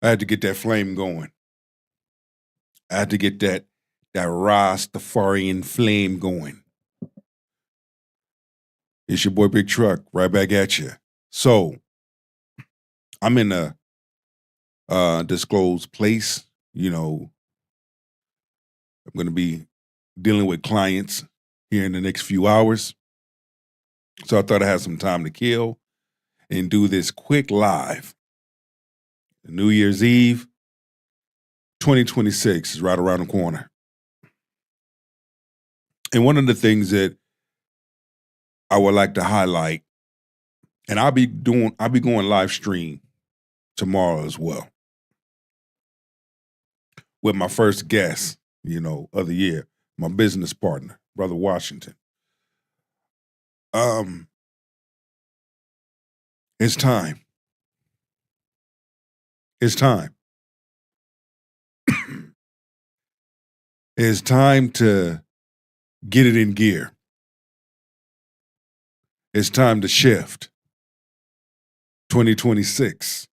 I had to get that flame going. I had to get that Rastafarian flame going. It's your boy Big Truck, right back at you. So I'm in a disclosed place. You know, I'm going to be dealing with clients here in the next few hours. So I thought I had some time to kill and do this quick live. New Year's Eve, 2026 is right around the corner. And one of the things that I would like to highlight, and I'll be going live stream tomorrow as well with my first guest, of the year, my business partner, Brother Washington. It's time. It's time. It's time to get it in gear. It's time to shift. 2026.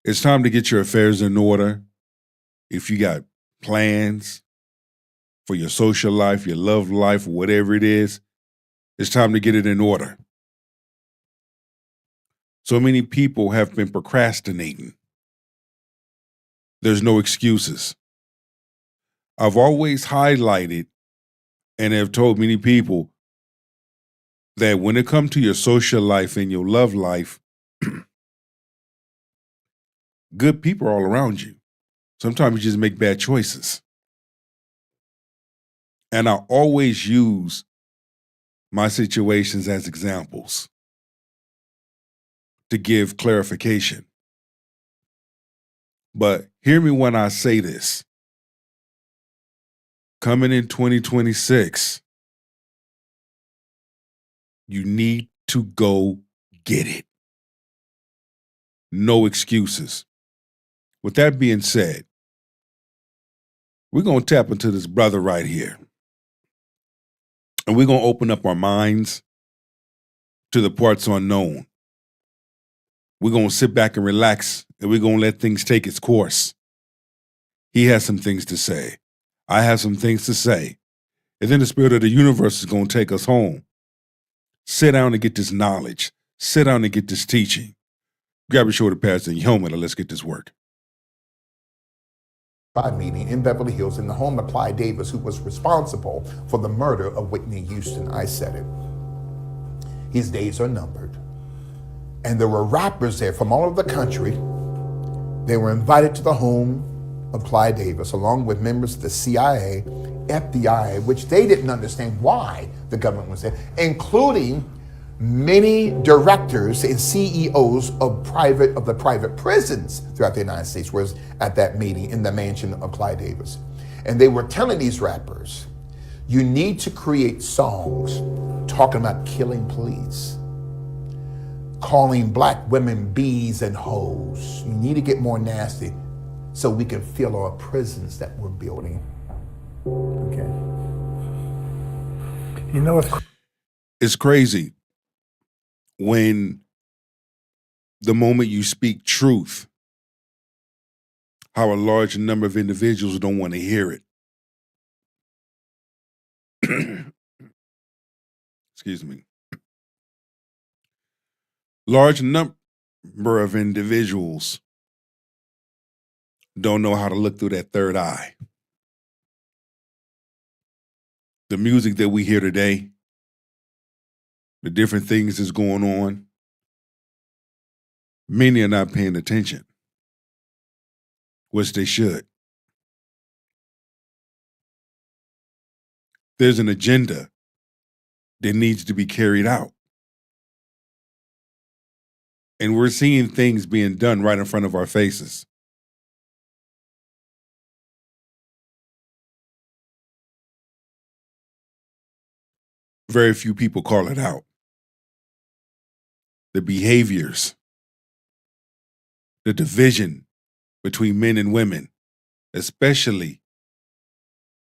It's time to get your affairs in order. If you got plans for your social life, your love life, whatever it is, it's time to get it in order. So many people have been procrastinating. There's no excuses. I've always highlighted and have told many people that when it comes to your social life and your love life, good people are all around you. Sometimes you just make bad choices. And I always use my situations as examples to give clarification. But hear me when I say this. Coming in 2026, you need to go get it. No excuses. With that being said, we're going to tap into this brother right here. And we're going to open up our minds to the parts unknown. We're going to sit back and relax, and we're going to let things take its course. He has some things to say. I have some things to say. And then the spirit of the universe is going to take us home. Sit down and get this knowledge. Sit down and get this teaching. Grab your shoulder pads and your helmet, and let's get this work. Meeting in Beverly Hills in the home of Clyde Davis, who was responsible for the murder of Whitney Houston. I said it. His days are numbered. And there were rappers there from all over the country. They were invited to the home of Clyde Davis, along with members of the CIA, FBI, which they didn't understand why the government was there, including many directors and CEOs of the private prisons throughout the United States was at that meeting in the mansion of Clyde Davis. And they were telling these rappers, you need to create songs talking about killing police, calling black women bees and hoes. You need to get more nasty so we can fill our prisons that we're building. Okay. It's crazy when the moment you speak truth, how a large number of individuals don't want to hear it. Excuse me. Large number of individuals don't know how to look through that third eye. The music that we hear today, the different things that's going on, many are not paying attention, which they should. There's an agenda that needs to be carried out. And we're seeing things being done right in front of our faces. Very few people call it out. The behaviors, the division between men and women, especially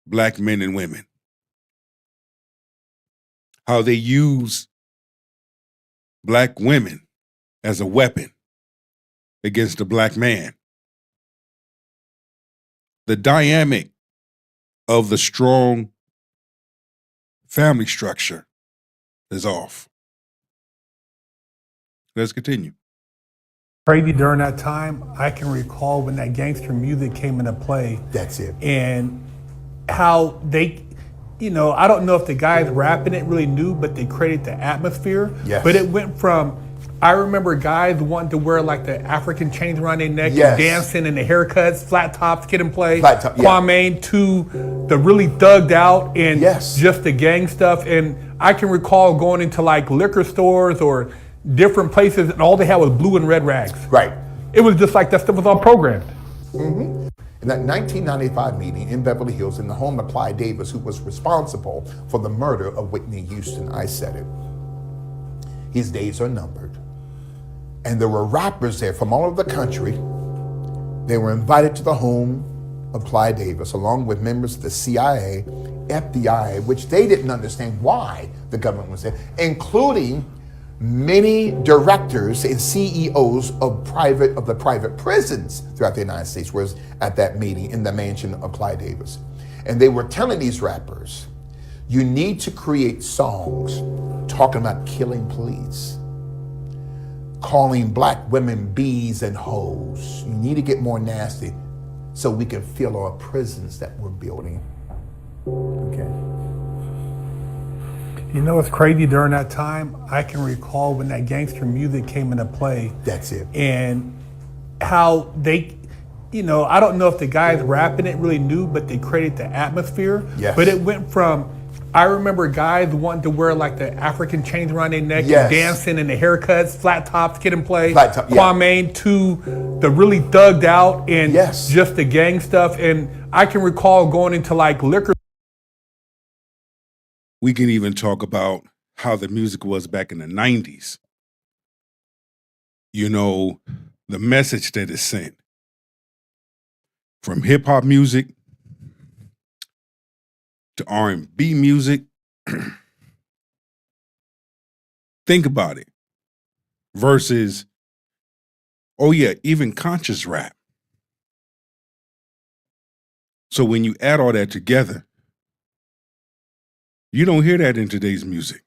black men and women. How they use black women as a weapon against the black man. The dynamic of the strong family structure is off. Let's continue. Crazy during that time, I can recall when that gangster music came into play. That's it. And how they, I don't know if the guys rapping it really knew, but they created the atmosphere. Yes. But it went from, I remember guys wanting to wear like the African chains around their neck Yes. and dancing and the haircuts, flat tops, kid and play, Flat top, yeah. Kwame, to the really thugged out and Yes. just the gang stuff. And I can recall going into like liquor stores or different places and all they had was blue and red rags. Right. It was just like that stuff was all programmed. In that 1995 meeting in Beverly Hills in the home of Clyde Davis, who was responsible for the murder of Whitney Houston, I said it. His days are numbered. And there were rappers there from all over the country. They were invited to the home of Clyde Davis, along with members of the CIA, FBI, which they didn't understand why the government was there, including many directors and CEOs of the private prisons throughout the United States was at that meeting in the mansion of Clyde Davis. And they were telling these rappers, you need to create songs talking about killing police, calling black women bees and hoes. You need to get more nasty so we can fill our prisons that we're building. Okay. You know what's crazy during that time? I can recall when that gangster music came into play. That's it. And how they, I don't know if the guys rapping it really knew, but they created the atmosphere. Yes. But it went from, I remember guys wanting to wear like the African chains around their neck Yes. and dancing and the haircuts, flat tops, kid and play, Flat top, yeah. Kwame, to the really thugged out and Yes. just the gang stuff. And I can recall going into like liquor. We can even talk about how the music was back in the 90s. The message that is sent from hip hop music to R&B music. Think about it. Versus, even conscious rap. So when you add all that together, you don't hear that in today's music.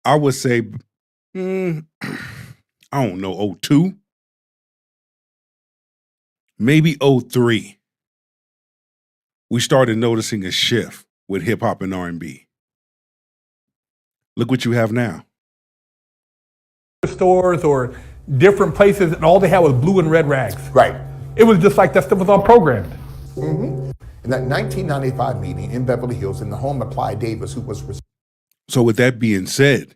I would say, I don't know, 02? Maybe 03. We started noticing a shift with hip hop and R&B. Look what you have now. Stores or different places and all they had was blue and red rags. Right. It was just like that stuff was all programmed. In that 1995 meeting in Beverly Hills in the home of Clyde Davis, who was So with that being said,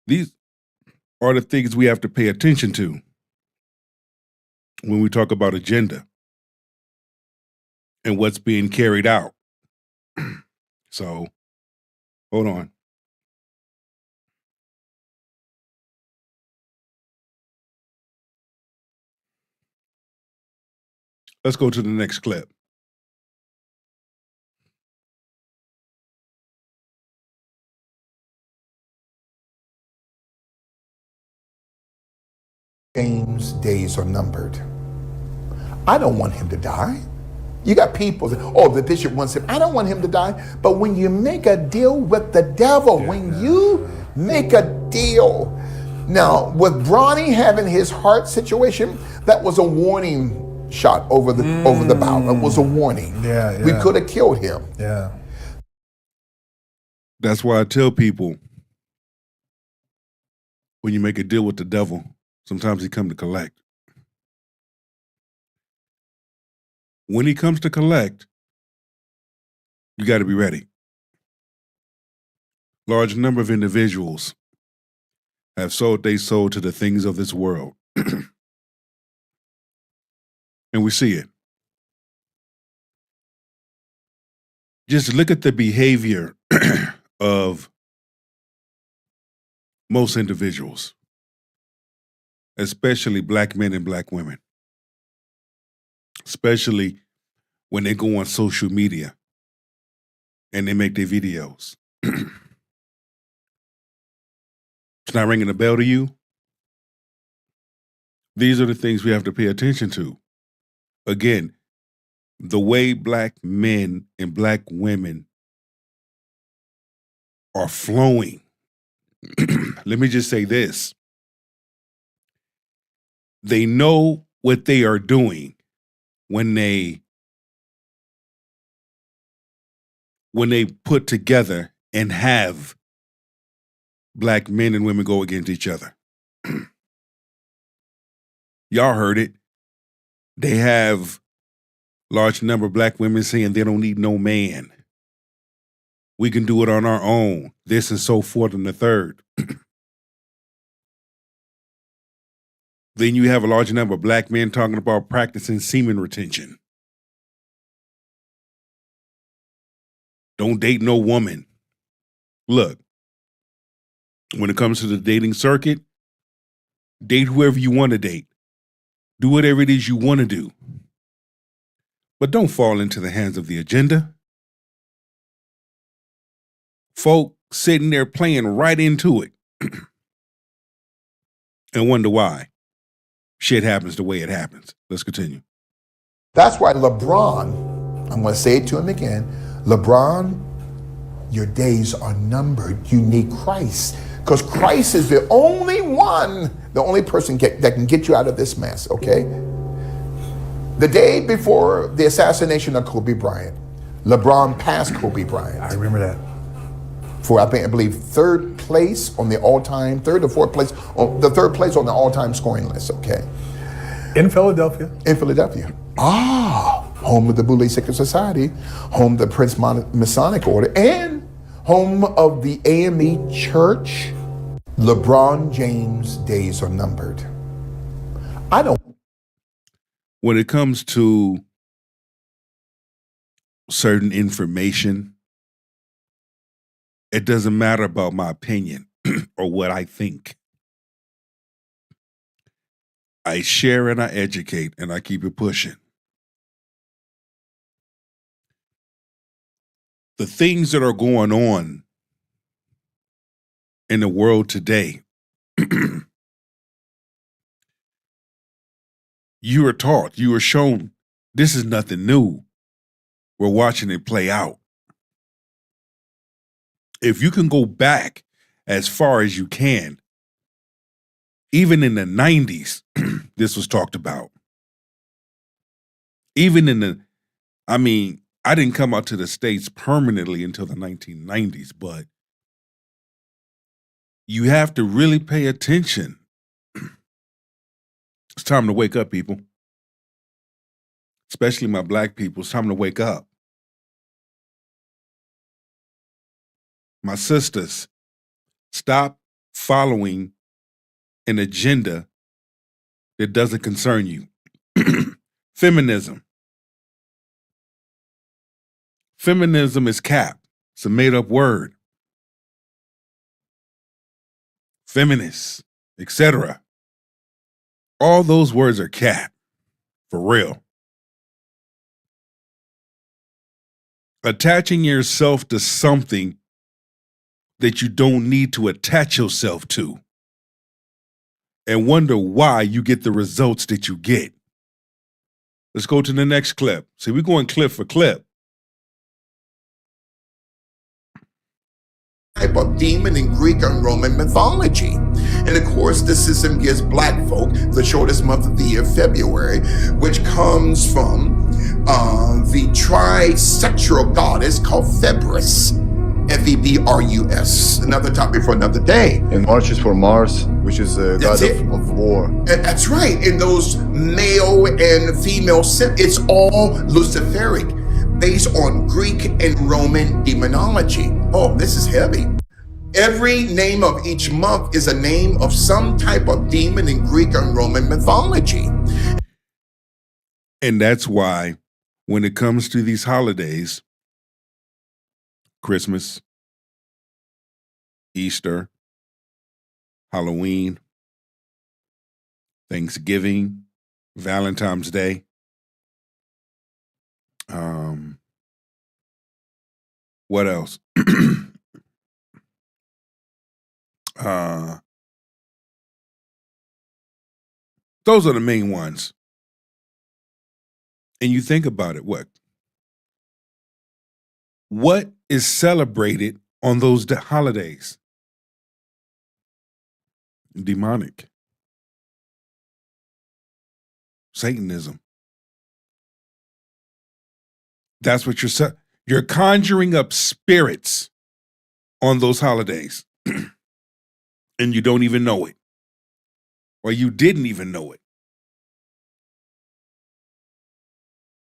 these are the things we have to pay attention to when we talk about agenda and what's being carried out. So, hold on. Let's go to the next clip. James' days are numbered. I don't want him to die. You got people that, the bishop wants him. I don't want him to die. But when you make a deal with the devil, when you make a deal. Now, with Bronny having his heart situation, that was a warning shot over the bow. It was a warning. Yeah. We could have killed him. Yeah. That's why I tell people, when you make a deal with the devil, sometimes he comes to collect. When he comes to collect, you got to be ready. Large number of individuals have sold their soul to the things of this world. And we see it. Just look at the behavior of most individuals, especially black men and black women, especially when they go on social media and they make their videos. It's not ringing a bell to you? These are the things we have to pay attention to. Again, the way black men and black women are flowing. Let me just say this. They know what they are doing when they put together and have black men and women go against each other. Y'all heard it. They have large number of black women saying they don't need no man. We can do it on our own. This and so forth and the third. Then you have a large number of black men talking about practicing semen retention. Don't date no woman. Look, when it comes to the dating circuit, date whoever you want to date. Do whatever it is you want to do. But don't fall into the hands of the agenda. Folk sitting there playing right into it and wonder why shit happens the way it happens. Let's continue. That's why LeBron, I'm going to say it to him again, LeBron, your days are numbered. You need Christ. Because Christ is the only one, the only person that can get you out of this mess, okay? The day before the assassination of Kobe Bryant, LeBron passed Kobe Bryant. I remember that. For, I believe, third place on the all-time, third or fourth place, the third place on the all-time scoring list, okay? In Philadelphia. In Philadelphia. Home of the Boule Secret Society, home of the Prince Masonic Order, and home of the AME Church. LeBron James' days are numbered. When it comes to certain information, it doesn't matter about my opinion or what I think. I share and I educate and I keep it pushing. The things that are going on in the world today, you are taught, you are shown, this is nothing new. We're watching it play out. If you can go back as far as you can, even in the 90s, this was talked about. Even in I didn't come out to the States permanently until the 1990s, but you have to really pay attention. It's time to wake up, people. Especially my black people, it's time to wake up. My sisters, stop following an agenda that doesn't concern you. Feminism. Feminism is cap. It's a made-up word. Feminists, etc. All those words are cap. For real. Attaching yourself to something that you don't need to attach yourself to and wonder why you get the results that you get. Let's go to the next clip. See, we're going clip for clip. Type of demon in Greek and Roman mythology. And of course, the system gives black folk the shortest month of the year, February, which comes from the trisexual goddess called Febris. Februs. Another topic for another day. And March is for Mars, which is a god of war. That's right. And those male and female, it's all Luciferic, based on Greek and Roman demonology. Oh, this is heavy. Every name of each month is a name of some type of demon in Greek and Roman mythology. And that's why when it comes to these holidays, Christmas, Easter, Halloween, Thanksgiving, Valentine's Day, what else? Those are the main ones. And you think about it, what is celebrated on those holidays? Demonic. Satanism. That's what you're conjuring up spirits on those holidays. And you don't even know it. Or you didn't even know it.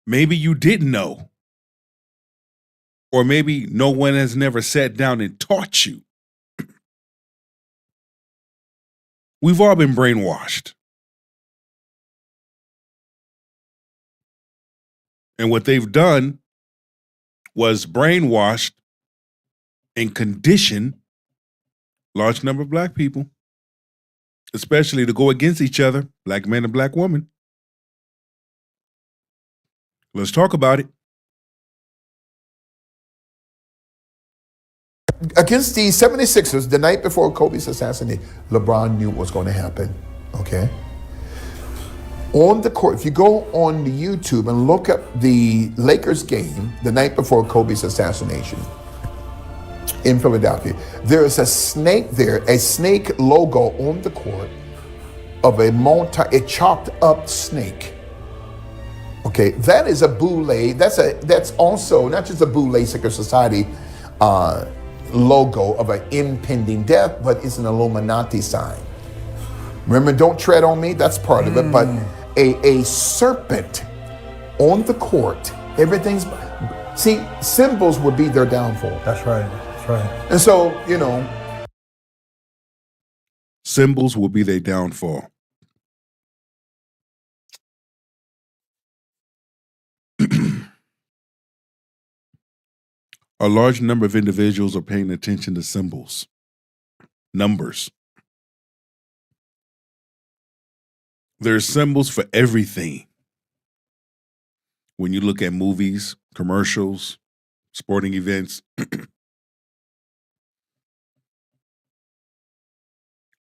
Maybe you didn't know. Or maybe no one has never sat down and taught you. We've all been brainwashed. And what they've done was brainwashed and condition large number of black people, especially to go against each other, black man and black woman. Let's talk about it. Against the 76ers, the night before Kobe's assassination, LeBron knew what was going to happen, okay? On the court, if you go on the YouTube and look up the Lakers game the night before Kobe's assassination in Philadelphia, there is a snake there, a snake logo on the court of a chopped up snake. Okay, that is a boule. That's also not just a boule secret society logo of an impending death, but it's an Illuminati sign. Remember, don't tread on me. That's part of it. But a serpent on the court. Everything's symbols would be their downfall. That's right. That's right. And so symbols will be their downfall. A large number of individuals are paying attention to symbols, numbers. There's symbols for everything. When you look at movies, commercials, sporting events,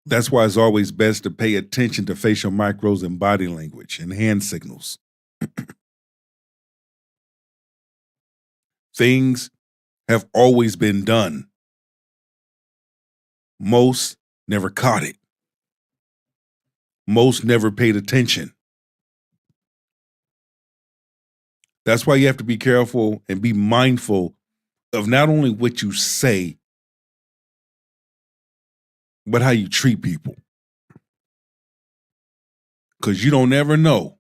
that's why it's always best to pay attention to facial micros and body language and hand signals. Things have always been done. Most never caught it. Most never paid attention. That's why you have to be careful and be mindful of not only what you say, but how you treat people. Because you don't ever know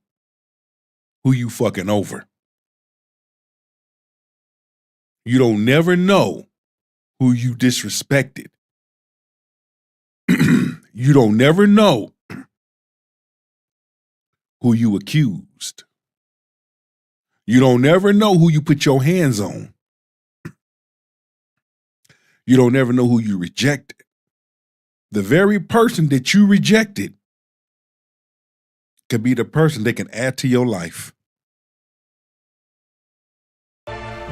who you fucking over. You don't never know who you disrespected. You don't never know who you accused. You don't ever know who you put your hands on. You don't ever know who you rejected. The very person that you rejected could be the person that can add to your life.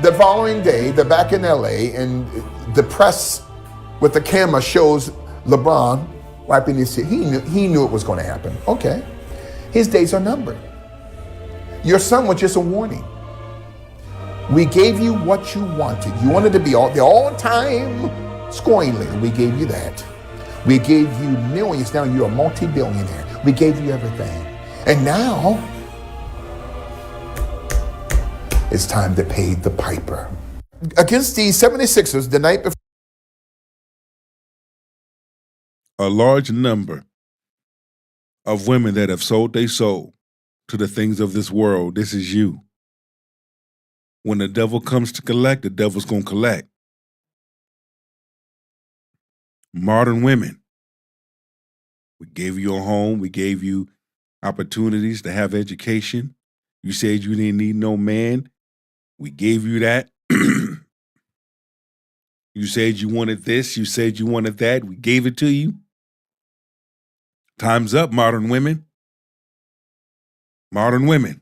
the following day, they're back in LA, and the press with the camera shows LeBron wiping his tears. He knew it was going to happen. Okay, his days are numbered. Your son was just a warning. We gave you what you wanted. You wanted to be the all-time scoring leader. We gave you that. We gave you millions. Now you're a multi-billionaire. We gave you everything. And now it's time to pay the piper. Against the 76ers the night before. A large number of women that have sold their soul to the things of this world. This is you. When the devil comes to collect, the devil's going to collect. Modern women. We gave you a home. We gave you opportunities to have education. You said you didn't need no man. We gave you that. You said you wanted this. You said you wanted that. We gave it to you. Time's up, modern women. Modern women.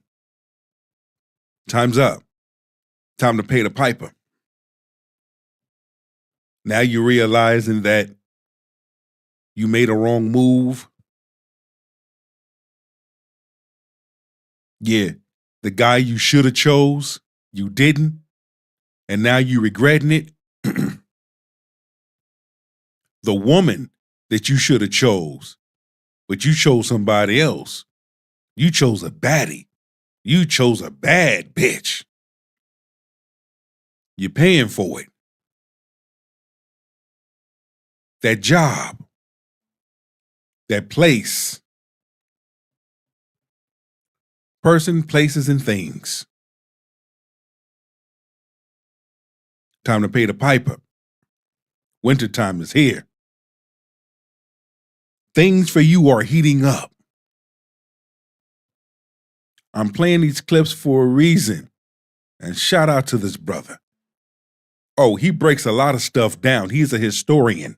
Time's up. Time to pay the piper. Now you're realizing that you made a wrong move. Yeah, the guy you should have chose, you didn't, and now you regretting it. The woman that you should have chose, but you chose somebody else. You chose a baddie. You chose a bad bitch. You're paying for it. That job, that place, person, places, and things. Time to pay the piper. Wintertime is here. Things for you are heating up. I'm playing these clips for a reason. And shout out to this brother. Oh, he breaks a lot of stuff down. He's a historian.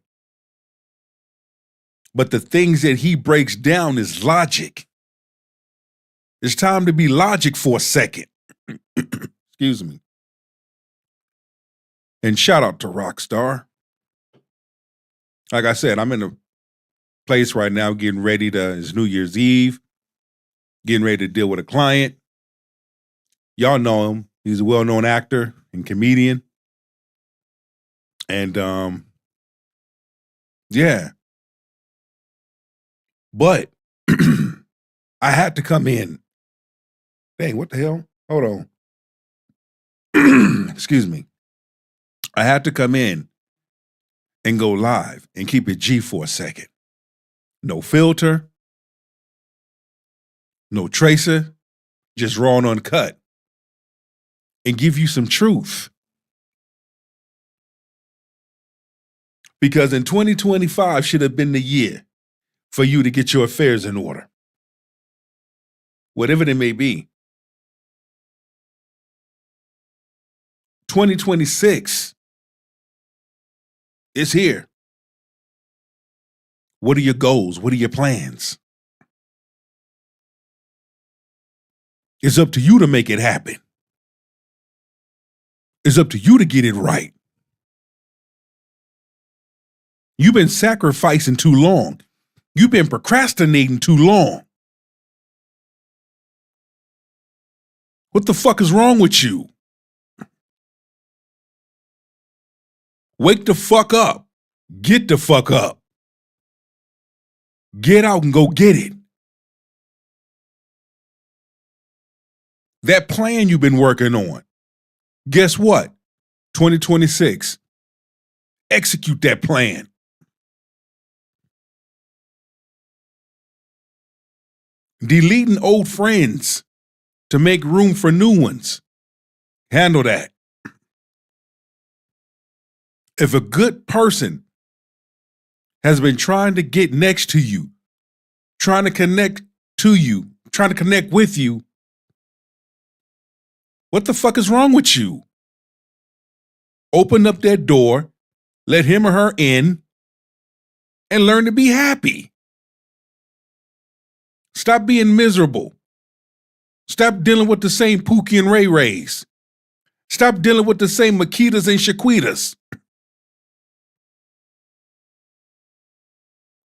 But the things that he breaks down is logic. It's time to be logic for a second. Excuse me. And shout out to Rockstar. Like I said, I'm in a place right now getting ready to, it's New Year's Eve, getting ready to deal with a client. Y'all know him. He's a well-known actor and comedian. And yeah. But I had to come in. Dang, what the hell? Hold on. Excuse me. I had to come in and go live and keep it G for a second. No filter, no tracer, just raw and uncut. And give you some truth. Because in 2025 should have been the year for you to get your affairs in order. Whatever they may be. 2026 is here. What are your goals? What are your plans? It's up to you to make it happen. It's up to you to get it right. You've been sacrificing too long. You've been procrastinating too long. What the fuck is wrong with you? Wake the fuck up. Get the fuck up. Get out and go get it. That plan you've been working on. Guess what? 2026. Execute that plan. Deleting old friends to make room for new ones. Handle that. If a good person has been trying to get next to you, trying to connect to you, trying to connect with you, what the fuck is wrong with you? Open up that door, let him or her in, and learn to be happy. Stop being miserable. Stop dealing with the same Pookie and Ray Rays. Stop dealing with the same Makitas and Shaquitas.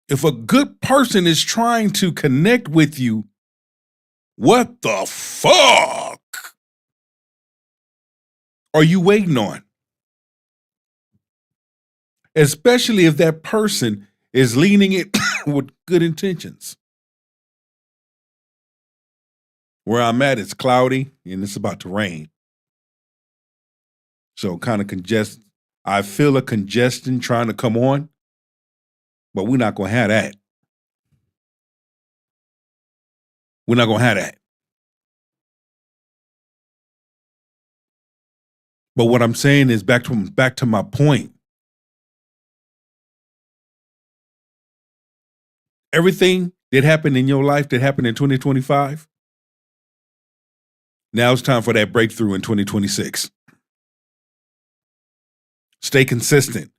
If a good person is trying to connect with you, what the fuck are you waiting on? Especially if that person is leaning it with good intentions. Where I'm at, it's cloudy and it's about to rain. So kind of I feel a congestion trying to come on, but we're not going to have that. We're not going to have that. But what I'm saying is back to my point. Everything that happened in your life that happened in 2025, now it's time for that breakthrough in 2026. Stay consistent.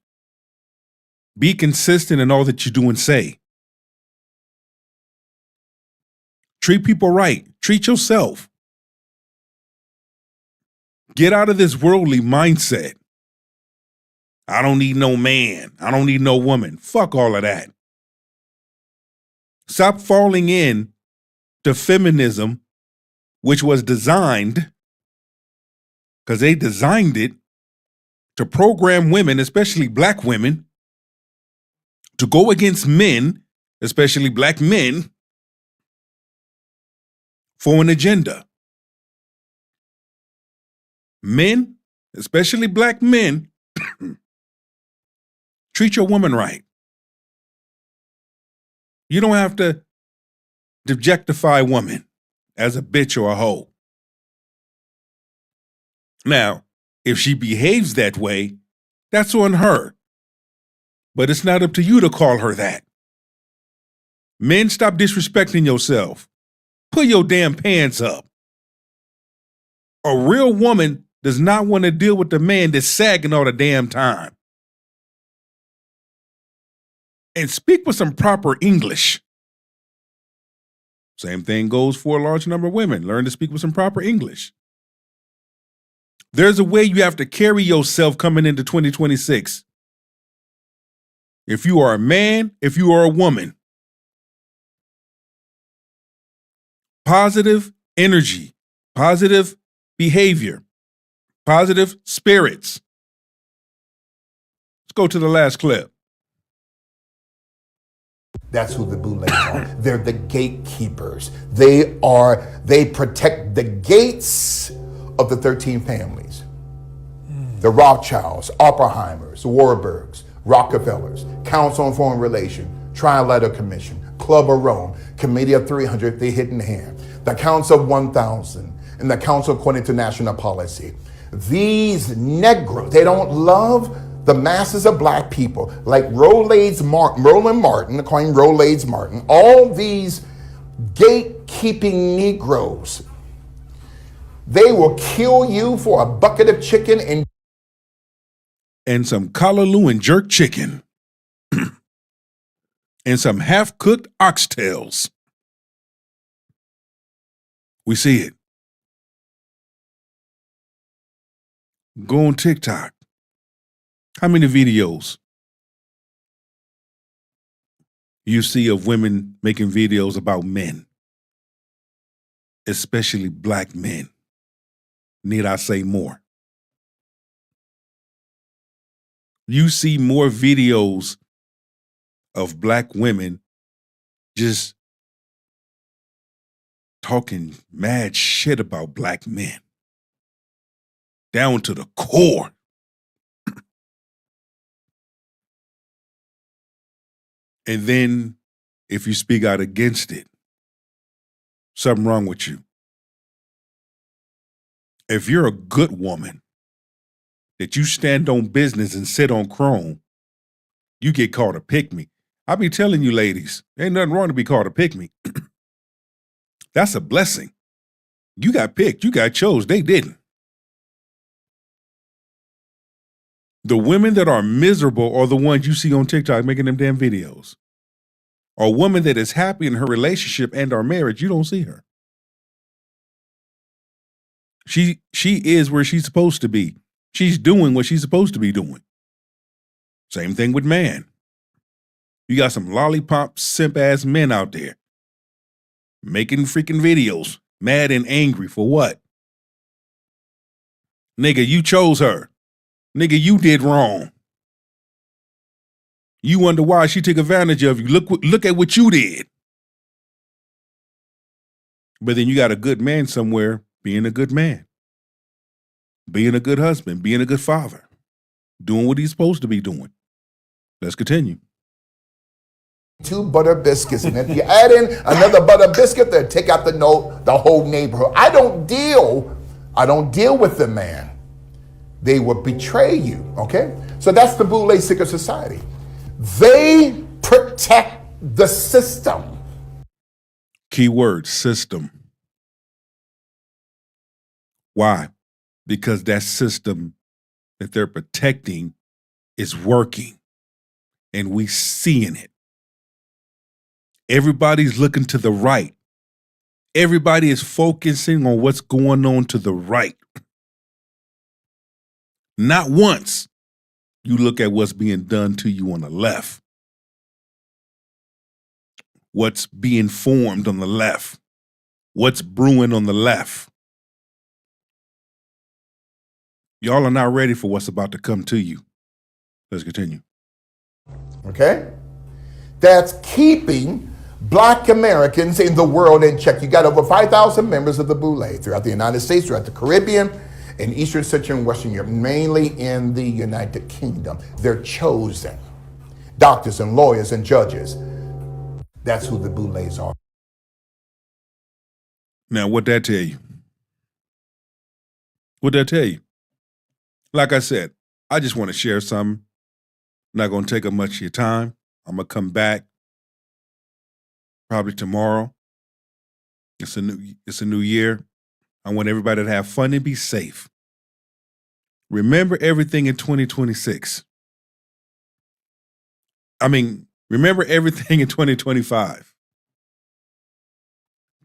Be consistent in all that you do and say. Treat people right. Treat yourself. Get out of this worldly mindset. I don't need no man. I don't need no woman. Fuck all of that. Stop falling in to feminism which was designed, because they designed it to program women, especially black women, to go against men, especially black men, for an agenda. Men, especially black men, treat your woman right. You don't have to objectify a woman as a bitch or a hoe. Now, if she behaves that way, that's on her. But it's not up to you to call her that. Men, stop disrespecting yourself. Put your damn pants up. A real woman does not want to deal with the man that's sagging all the damn time. And speak with some proper English. Same thing goes for a large number of women. Learn to speak with some proper English. There's a way you have to carry yourself coming into 2026. If you are a man, if you are a woman. Positive energy, positive behavior, positive spirits. Let's go to the last clip. That's who the Boulets are. They're the gatekeepers. They protect the gates of the 13 families. The Rothschilds, Oppenheimers, Warburgs, Rockefellers, Council on Foreign Relations, Trilateral Commission, Club of Rome, Committee of 300, the Hidden Hand, the Council of 1000, and the Council according to National Policy. These Negroes, they don't love the masses of black people, like Roland Martin, calling Roland Martin, all these gatekeeping Negroes, they will kill you for a bucket of chicken and some callaloo and jerk chicken. And some half-cooked oxtails. We see it. Go on TikTok. How many videos you see of women making videos about men, especially black men? Need I say more? You see more videos of black women just talking mad shit about black men, down to the core. And then if you speak out against it, something wrong with you. If you're a good woman, that you stand on business and sit on chrome, you get called a pick-me. I be telling you ladies, ain't nothing wrong to be called a pick-me. That's a blessing. You got picked, you got chose, they didn't. The women that are miserable are the ones you see on TikTok making them damn videos. A woman that is happy in her relationship and our marriage, you don't see her. She is where she's supposed to be. She's doing what she's supposed to be doing. Same thing with man. You got some lollipop simp-ass men out there making freaking videos, mad and angry for what? Nigga, you chose her. Nigga, you did wrong. You wonder why she took advantage of you. Look at what you did. But then you got a good man somewhere being a good man, being a good husband, being a good father, doing what he's supposed to be doing. Let's continue. 2 butter biscuits, and if you add in another butter biscuit, they'll take out the whole neighborhood. I don't deal with the man. They will betray you, okay? So that's the Boule secret society. They protect the system. Keyword, system. Why? Because that system that they're protecting is working, and we seeing it. Everybody's looking to the right. Everybody is focusing on what's going on to the right. Not once you look at what's being done to you on the left. What's being formed on the left. what's brewing on the left. Y'all are not ready for what's about to come to you. Let's continue. Okay? That's keeping Black Americans in the world in check. You got over 5,000 members of the Boule throughout the United States, throughout the Caribbean, in Eastern, Central, and Western Europe, mainly in the United Kingdom. They're chosen. Doctors and lawyers and judges. That's who the Boules are. Now, what that tell you? What that tell you? Like I said, I just want to share something. Not going to take up much of your time. I'm going to come back probably tomorrow. It's a new year. I want everybody to have fun and be safe. Remember everything in 2026. Remember everything in 2025.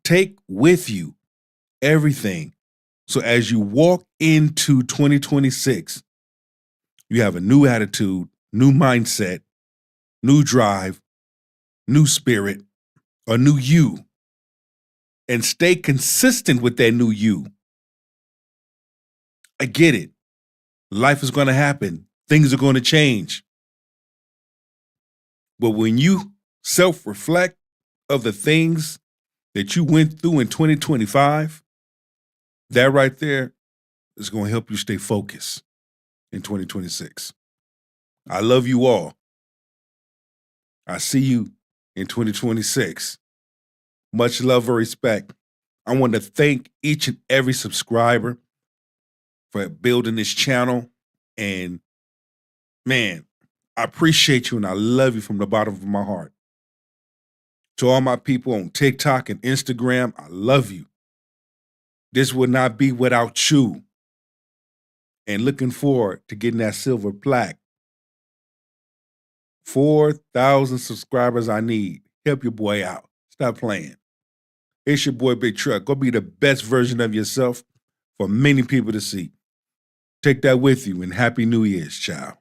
Take with you everything. So as you walk into 2026, you have a new attitude, new mindset, new drive, new spirit, a new you. And stay consistent with that new you. I get it. Life is going to happen. Things are going to change. But when you self-reflect of the things that you went through in 2025, that right there is going to help you stay focused in 2026. I love you all. I see you in 2026. Much love and respect. I want to thank each and every subscriber for building this channel. And man, I appreciate you and I love you from the bottom of my heart. To all my people on TikTok and Instagram, I love you. This would not be without you. And looking forward to getting that silver plaque. 4,000 subscribers I need. Help your boy out. Stop playing. It's your boy Big Truck. Go be the best version of yourself for many people to see. Take that with you and Happy New Year's, child.